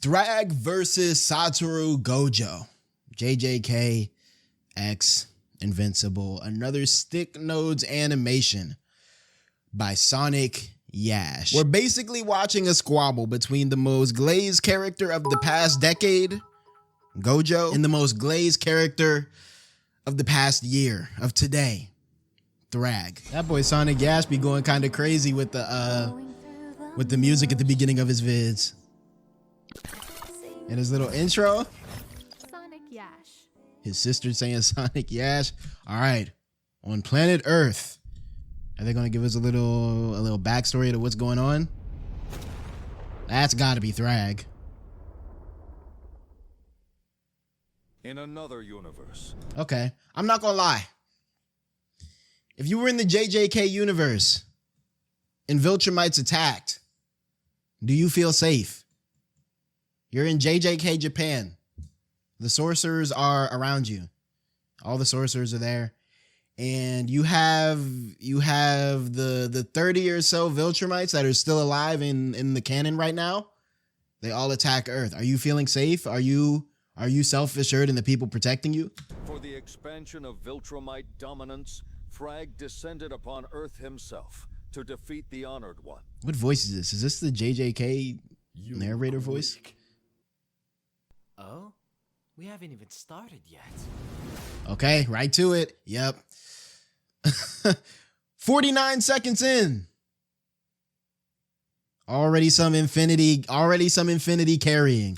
Thragg versus Satoru Gojo. JJK X Invincible. Another stick nodes animation by Sonic Yash. We're basically watching a squabble between the most glazed character of the past decade, Gojo, and the most glazed character of the past year, of today, Thragg. That boy Sonic Yash be going kind of crazy with the music at the beginning of his vids. And his little intro. Sonic Yash. His sister saying Sonic Yash. All right, on planet Earth, are they gonna give us a little backstory to what's going on? That's gotta be Thragg. In another universe. Okay, I'm not gonna lie. If you were in the JJK universe and Viltrumites attacked, do you feel safe? You're in JJK Japan. The sorcerers are around you. All the sorcerers are there. And you have the 30 or so Viltrumites that are still alive in the canon right now. They all attack Earth. Are you feeling safe? Are you self-assured in the people protecting you? For the expansion of Viltrumite dominance, Thragg descended upon Earth himself to defeat the Honored One. What voice is this? Is this the JJK narrator voice? Oh? We haven't even started yet. Okay, right to it. Yep. 49 seconds in. Already some infinity carrying.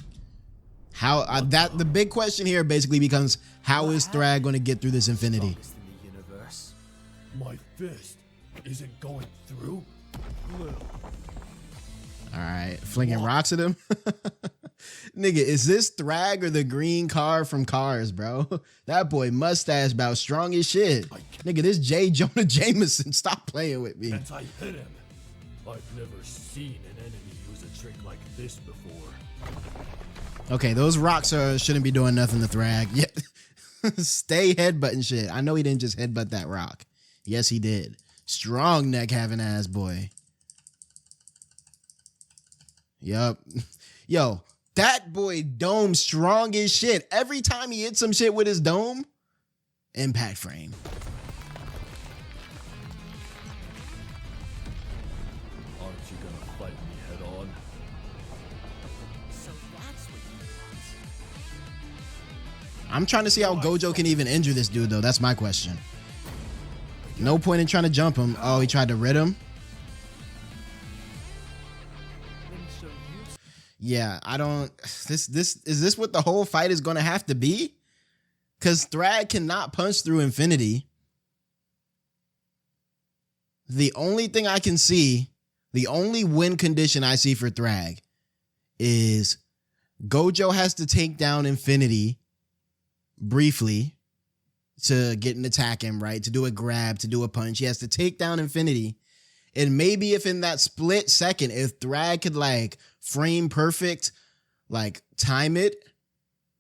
How the big question here basically becomes, how is Thragg going to get through this infinity? In the universe. My fist isn't going through. All right, flinging rocks at him. Nigga, is this Thragg or the green car from Cars, bro? That boy mustache about strong as shit. Nigga, this J. Jonah Jameson. Stop playing with me. As I hit him, I've never seen an enemy use a trick like this before. Okay, those rocks shouldn't be doing nothing to Thragg. Yeah. Stay headbutting shit. I know he didn't just headbutt that rock. Yes, he did. Strong neck having ass boy. Yup. Yo, that boy Dome strong as shit. Every time he hits some shit with his dome, impact frame. Aren't you gonna fight me head on? So that's what you want. I'm trying to see how Gojo can even injure this dude, though. That's my question. No point in trying to jump him. Oh, he tried to rid him. Yeah, I don't. Is this what the whole fight is going to have to be? Because Thragg cannot punch through infinity. The only thing I can see, the only win condition I see for Thragg is Gojo has to take down infinity briefly to get an attack him, right? To do a grab, to do a punch. He has to take down infinity. And maybe if in that split second, if Thragg could like frame perfect, like time it,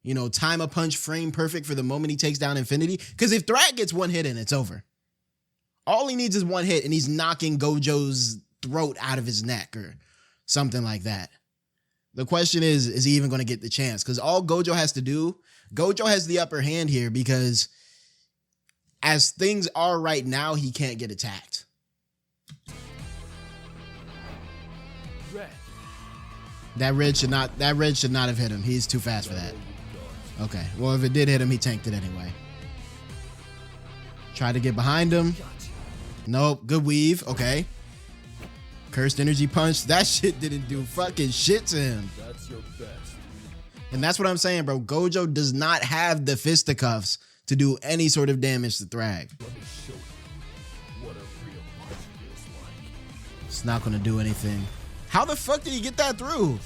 you know, time a punch frame perfect for the moment he takes down infinity. Because if Thragg gets one hit in, it's over. All he needs is one hit and he's knocking Gojo's throat out of his neck or something like that. The question is he even going to get the chance? Because all Gojo has to do, Gojo has the upper hand here because as things are right now, he can't get attacked. Red. That red should not have hit him. He's too fast for that. Okay. Well, if it did hit him, he tanked it anyway. Tried to get behind him. Nope. Good weave. Okay. Cursed energy punch. That shit didn't do fucking shit to him. That's your best. And that's what I'm saying, bro. Gojo does not have the fisticuffs to do any sort of damage to Thragg. Let me show you what a real punch feels like. It's not going to do anything. How the fuck did he get that through?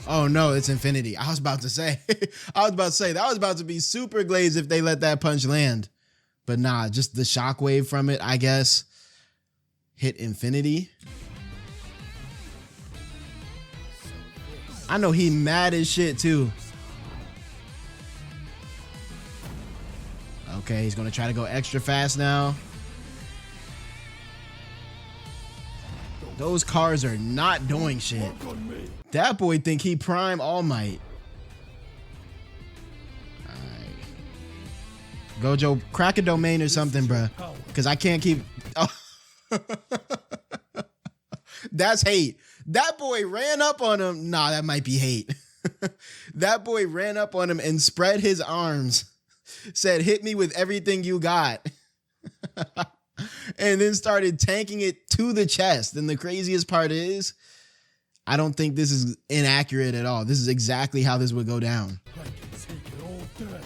Oh no, it's infinity. I was about to say that was about to be super glazed if they let that punch land. But nah, just the shockwave from it, I guess. Hit infinity. I know he mad as shit too. Okay, he's gonna try to go extra fast now. Don't Those cars are not doing shit. That boy think he prime All Might. Alright. Gojo, crack a domain or something, bruh. Because I can't keep... Oh. That's hate. That boy ran up on him. Nah, that might be hate. That boy ran up on him and spread his arms. Said, hit me with everything you got. And then started tanking it to the chest. And the craziest part is, I don't think this is inaccurate at all. This is exactly how this would go down. I can take it all day.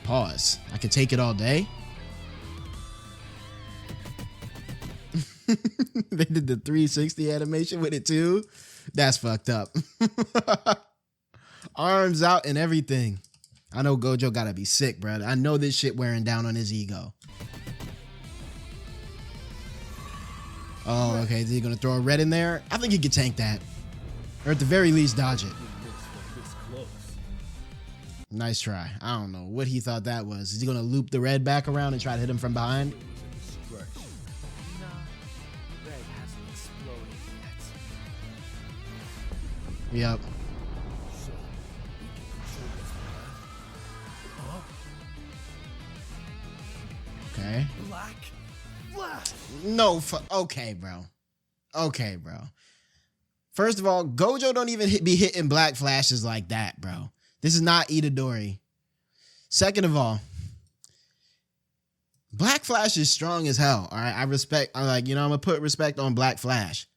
Pause. I could take it all day. They did the 360 animation with it too. That's fucked up. Arms out and everything. I know Gojo gotta be sick, bro. I know this shit wearing down on his ego. Oh, okay. Is he gonna throw a red in there? I think he could tank that. Or at the very least, dodge it. Nice try. I don't know what he thought that was. Is he gonna loop the red back around and try to hit him from behind? Nah, red hasn't exploded yet. Yep. So, we can control this plan. Huh? Okay. Black Flash! No, okay, bro. Okay, bro. First of all, Gojo don't even be hitting black flashes like that, bro. This is not Itadori. Second of all, Black Flash is strong as hell. All right, I'm gonna put respect on Black Flash.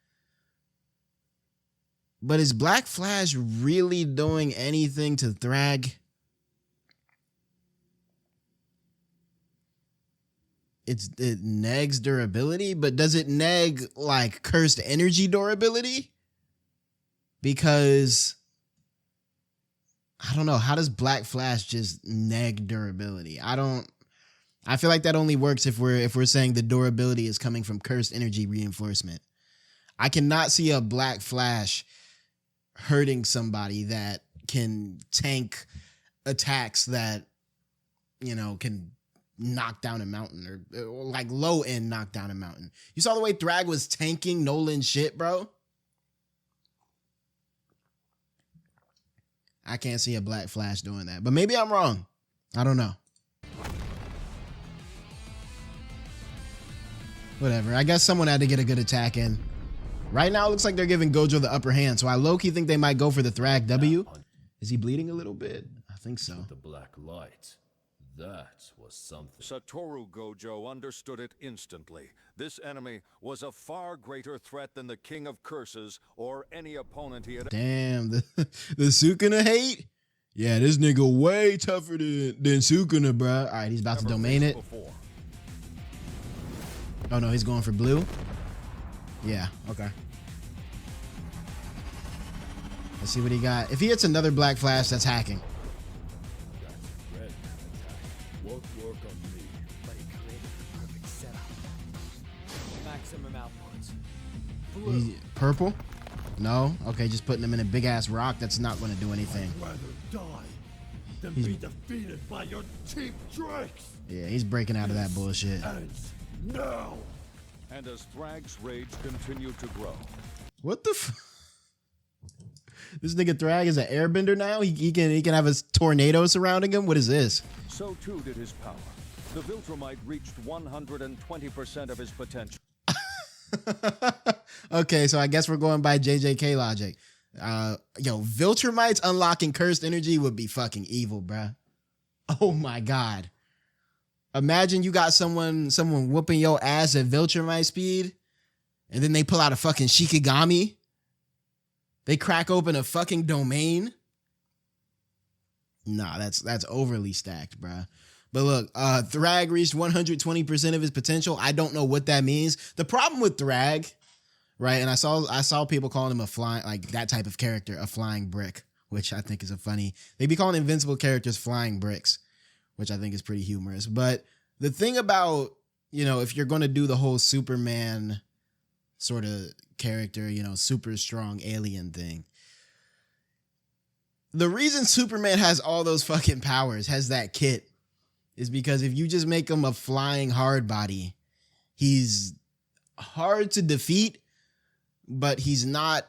But is Black Flash really doing anything to Thragg? It negs durability, but does it neg like cursed energy durability? Because I don't know, how does Black Flash just neg durability? I feel like that only works if we're saying the durability is coming from cursed energy reinforcement. I cannot see a Black Flash hurting somebody that can tank attacks that, you know, can knock down a mountain or like low end knock down a mountain. You saw the way Thragg was tanking Nolan's shit, bro. I can't see a Black Flash doing that, but maybe I'm wrong. I don't know. Whatever. I guess someone had to get a good attack in. Right now, it looks like they're giving Gojo the upper hand, so I low-key think they might go for the Thragg W. Is he bleeding a little bit? I think so. The black light. That was something. Satoru Gojo understood it instantly. This enemy was a far greater threat than the King of Curses or any opponent he had. Damn, the Sukuna hate? Yeah, this nigga way tougher than Sukuna, bro. All right, he's about to domain it. Before. Oh, no, he's going for blue? Yeah, okay. Let's see what he got. If he hits another Black Flash, that's hacking. That's red attack. Won't work on me. But it created the perfect setup. Maximum output. He's purple? No? Okay, just putting him in a big-ass rock. That's not going to do anything. I'd rather die than be defeated by your cheap tricks. Yeah, he's breaking out of that bullshit. Ends now. And as Thragg's rage continued to grow, What the This nigga Thragg is an airbender now? He can have a tornado surrounding him? What is this? so too did his power. The Viltrumite reached 120% of his potential. Okay, so I guess we're going by JJK logic. Viltrumites unlocking cursed energy would be fucking evil, bruh. Oh my god. Imagine you got someone whooping your ass at Viltrumite speed, and then they pull out a fucking Shikigami. They crack open a fucking domain. Nah, that's overly stacked, bruh. But look, Thragg reached 120% of his potential. I don't know what that means. The problem with Thragg, right? And I saw people calling him that type of character, a flying brick, which I think is a funny. They be calling invincible characters flying bricks, which I think is pretty humorous. But the thing about, if you're going to do the whole Superman sort of character, super strong alien thing, the reason Superman has all those fucking powers, has that kit, is because if you just make him a flying hard body, he's hard to defeat, but he's not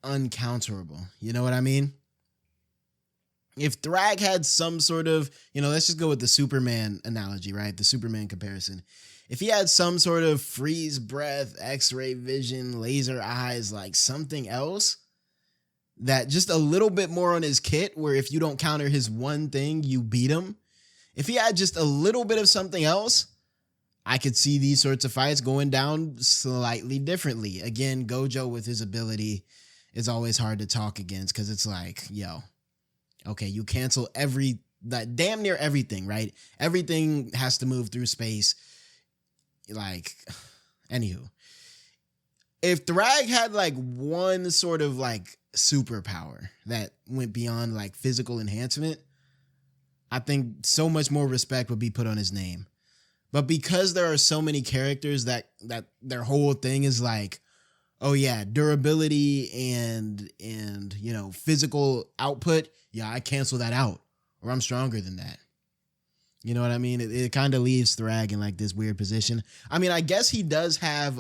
uncounterable. You know what I mean? If Thragg had some sort of, let's just go with the Superman analogy, right? The Superman comparison. If he had some sort of freeze breath, X-ray vision, laser eyes, like something else that just a little bit more on his kit, where if you don't counter his one thing, you beat him. If he had just a little bit of something else, I could see these sorts of fights going down slightly differently. Again, Gojo with his ability is always hard to talk against because it's like, yo, okay, you cancel damn near everything, right? Everything has to move through space. Like, anywho, if Thragg had like one sort of like superpower that went beyond like physical enhancement, I think so much more respect would be put on his name. But because there are so many characters that their whole thing is like, oh yeah, durability and physical output, yeah, I cancel that out, or I'm stronger than that. You know what I mean? It kind of leaves Thragg in like this weird position. I mean, I guess he does have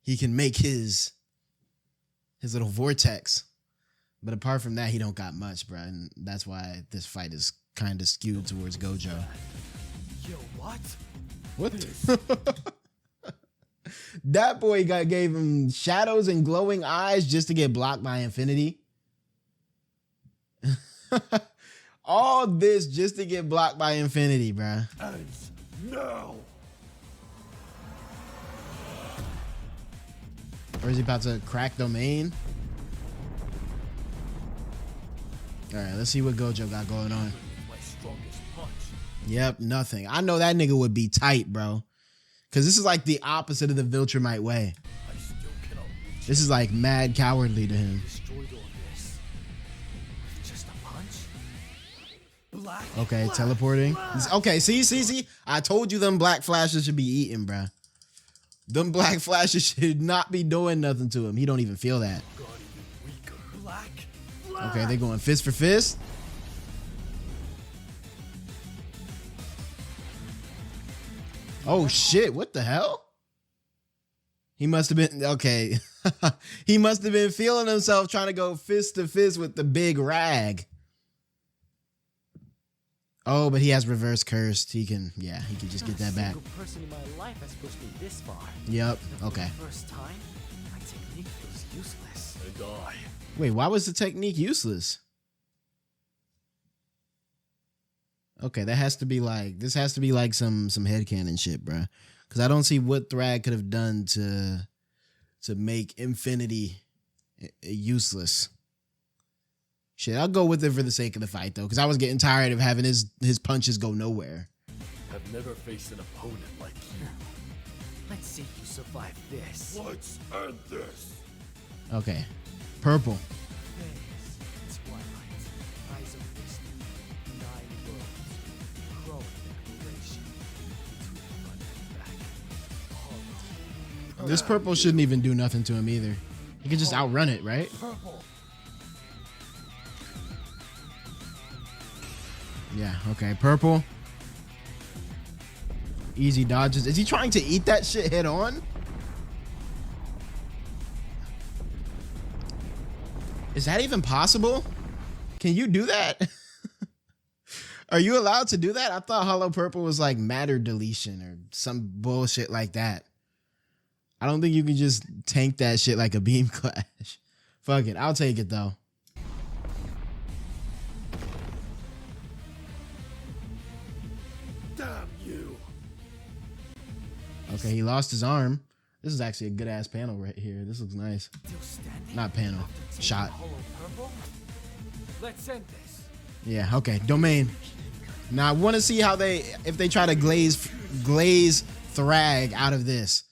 he can make his little vortex. But apart from that, he don't got much, bro. And that's why this fight is kind of skewed towards Gojo. Yo, what? What? That boy gave him shadows and glowing eyes just to get blocked by Infinity. All this just to get blocked by Infinity, bro. Ends now. Or is he about to crack domain? All right, let's see what Gojo got going on. My strongest punch. Yep, nothing. I know that nigga would be tight, bro. Because this is like the opposite of the Viltrumite way. I still cannot reach. This is like mad cowardly to him. Destroyed all this with just a punch. Black. Okay, Black, teleporting. Black. Okay, see? I told you them black flashes should be eaten, bro. Them black flashes should not be doing nothing to him. He don't even feel that. God, even weaker. Black. Black. Okay, they going fist for fist. Oh shit, what the hell? He must have been, okay. He must have been feeling himself trying to go fist to fist with the big rag. Oh, but he has reverse cursed. He can just get that back. Not a single person in my life has pushed me this far. Yep, For okay. the first time, my technique feels useless. And I. Wait, why was the technique useless? Okay, this has to be like some headcanon shit, bruh. Because I don't see what Thragg could have done to make Infinity useless. Shit, I'll go with it for the sake of the fight, though, because I was getting tired of having his punches go nowhere. Have never faced an opponent like you. Let's see if you survive this. Let's end this. Okay, purple. Phase, twilight, eyes of wisdom, 9 worlds, growing declaration, to front and back, hollow. This purple shouldn't even do nothing to him either. He could just outrun it, right? Purple. Yeah, okay, purple. Easy dodges. Is he trying to eat that shit head on? Is that even possible? Can you do that? Are you allowed to do that? I thought Hollow Purple was like matter deletion or some bullshit like that. I don't think you can just tank that shit like a beam clash. Fuck it. I'll take it though. Damn you. Okay, he lost his arm. This is actually a good ass panel right here. This looks nice. Still standing? Not panel. After taking Shot. Hollow purple? Let's end this. Yeah, okay. Domain. Now I want to see how if they try to glaze Thragg out of this.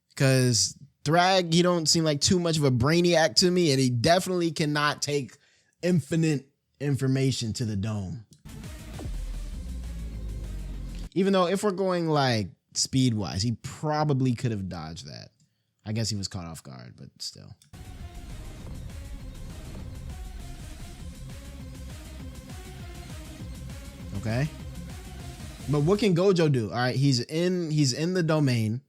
Because Thragg, he don't seem like too much of a brainiac to me, and he definitely cannot take infinite information to the dome. Even though if we're going like speed-wise, he probably could have dodged that. I guess he was caught off guard, but still. Okay. But what can Gojo do? All right, he's in the domain.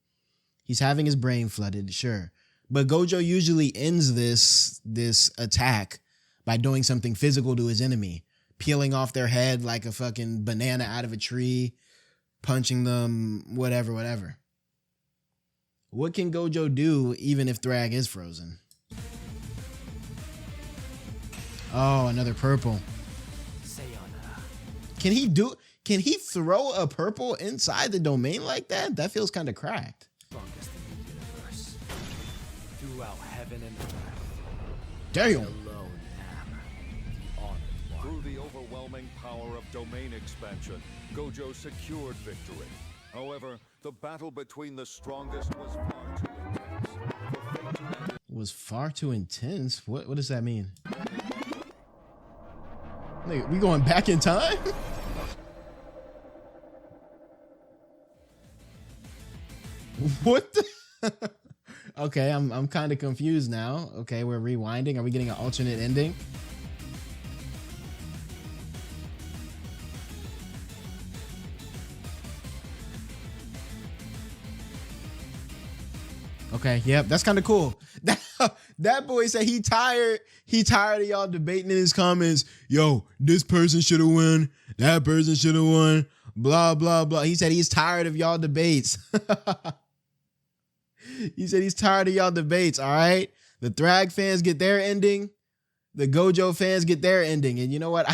He's having his brain flooded, sure. But Gojo usually ends this attack by doing something physical to his enemy, peeling off their head like a fucking banana out of a tree, punching them, whatever. What can Gojo do even if Thragg is frozen? Oh, another purple. Sayonara. Can he throw a purple inside the domain like that? That feels kind of cracked. Strongest in the universe. Throughout heaven and earth. Damn. Alone am the honored one. Through the overwhelming power of domain expansion, Gojo secured victory. However, the battle between the strongest was far too intense. For fate to end Was far too intense. What does that mean? Nigga, we going back in time? What the? Okay, I'm kind of confused now. Okay, we're rewinding. Are we getting an alternate ending? Okay, yep, that's kind of cool. That boy said he tired of y'all debating in his comments. Yo, this person should have won. That person should have won. Blah, blah, blah. He said he's tired of y'all debates. He said he's tired of y'all debates, all right? The Thragg fans get their ending. The Gojo fans get their ending. And you know what?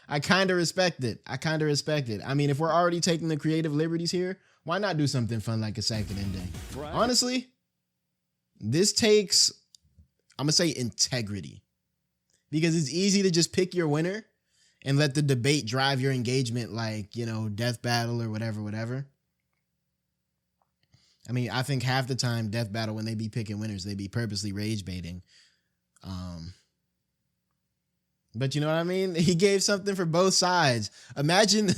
I kind of respect it. I mean, if we're already taking the creative liberties here, why not do something fun like a second ending? Honestly, this takes, I'm going to say, integrity. Because it's easy to just pick your winner and let the debate drive your engagement like, you know, death battle or whatever. I mean, I think half the time death battle, when they be picking winners, they be purposely rage baiting. But you know what I mean? He gave something for both sides. Imagine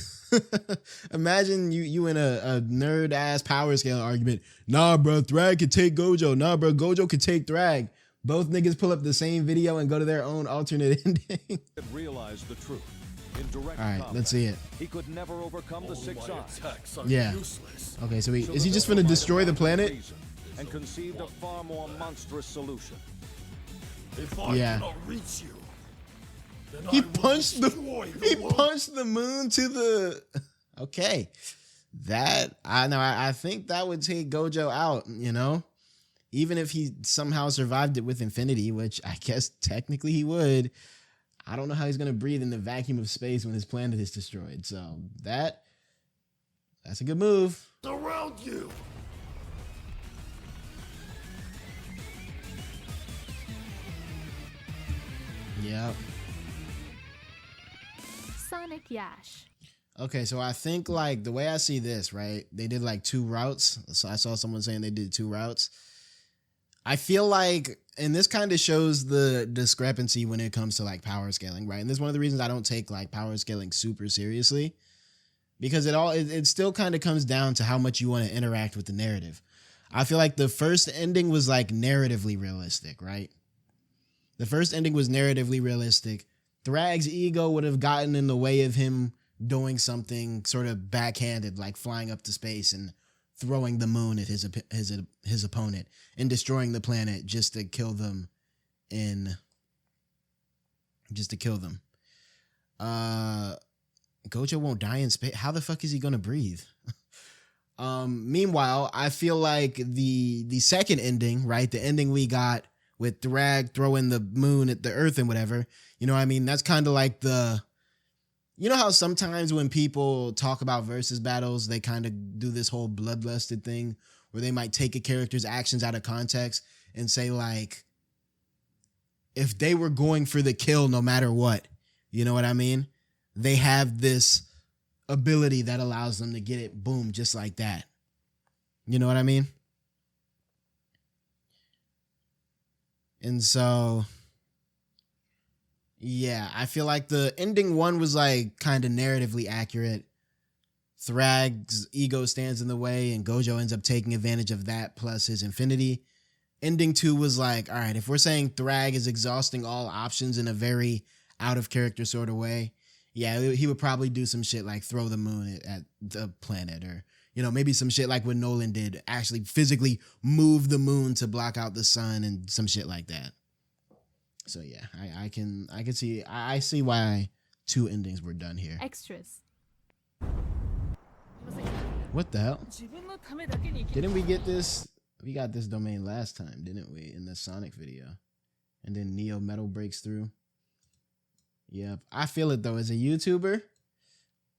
you in a nerd ass power scale argument. Nah, bro, Thragg could take Gojo. Nah, bro, Gojo could take Thragg. Both niggas pull up the same video and go to their own alternate ending. realized the truth. In direct All right, combat, let's see it. he could never overcome the six My eyes. attacks are Yeah. useless. Okay, so is he the just Gojo finna might destroy have the had planet? reason and conceived a far more monstrous solution. If I Yeah. cannot reach you, then He I will punched destroy the world. punched the moon to the. Okay, that I know. I think that would take Gojo out. You know, even if he somehow survived it with infinity, which I guess technically he would. I don't know how he's gonna breathe in the vacuum of space when his planet is destroyed. So that's a good move. Around you. Yeah. Sonic Yash. Okay, so I think like the way I see this, right? They did like 2 routes. So I saw someone saying they did 2 routes. I feel like, and this kind of shows the discrepancy when it comes to like power scaling, right? And this is one of the reasons I don't take like power scaling super seriously, because it still kind of comes down to how much you want to interact with the narrative. I feel like the first ending was like narratively realistic, right? The first ending was narratively realistic. Thragg's ego would have gotten in the way of him doing something sort of backhanded, like flying up to space and throwing the moon at his opponent and destroying the planet just to kill them. Gojo won't die in space. How the fuck is he gonna breathe? Meanwhile, I feel like the second ending, right? The ending we got with Thragg throwing the moon at the earth and whatever, you know what I mean? That's kind of like you know how sometimes when people talk about versus battles, they kind of do this whole bloodlusted thing where they might take a character's actions out of context and say like, if they were going for the kill no matter what, you know what I mean? They have this ability that allows them to get it, boom, just like that. You know what I mean? And so, yeah, I feel like the ending one was like kind of narratively accurate. Thragg's ego stands in the way and Gojo ends up taking advantage of that plus his infinity. Ending 2 was like, all right, if we're saying Thragg is exhausting all options in a very out of character sort of way, Yeah, he would probably do some shit like throw the moon at the planet, or maybe some shit like what Nolan did, actually physically move the moon to block out the sun and some shit like that. So yeah, I can see, I see why 2 endings were done here. Extras. What the hell? Didn't we get this? We got this domain last time, didn't we? In the Sonic video. And then Neo Metal breaks through. Yep. I feel it though. As a YouTuber,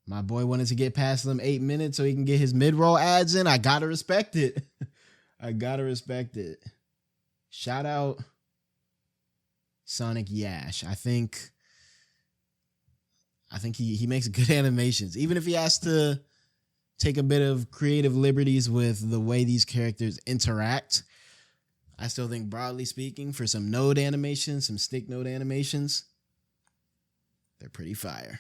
my boy wanted to get past them 8 minutes so he can get his mid-roll ads in. I gotta respect it. I gotta respect it. Shout out Sonic Yash. I think he makes good animations. Even if he has to take a bit of creative liberties with the way these characters interact, I still think, broadly speaking, for some node animations, some stick node animations, they're pretty fire.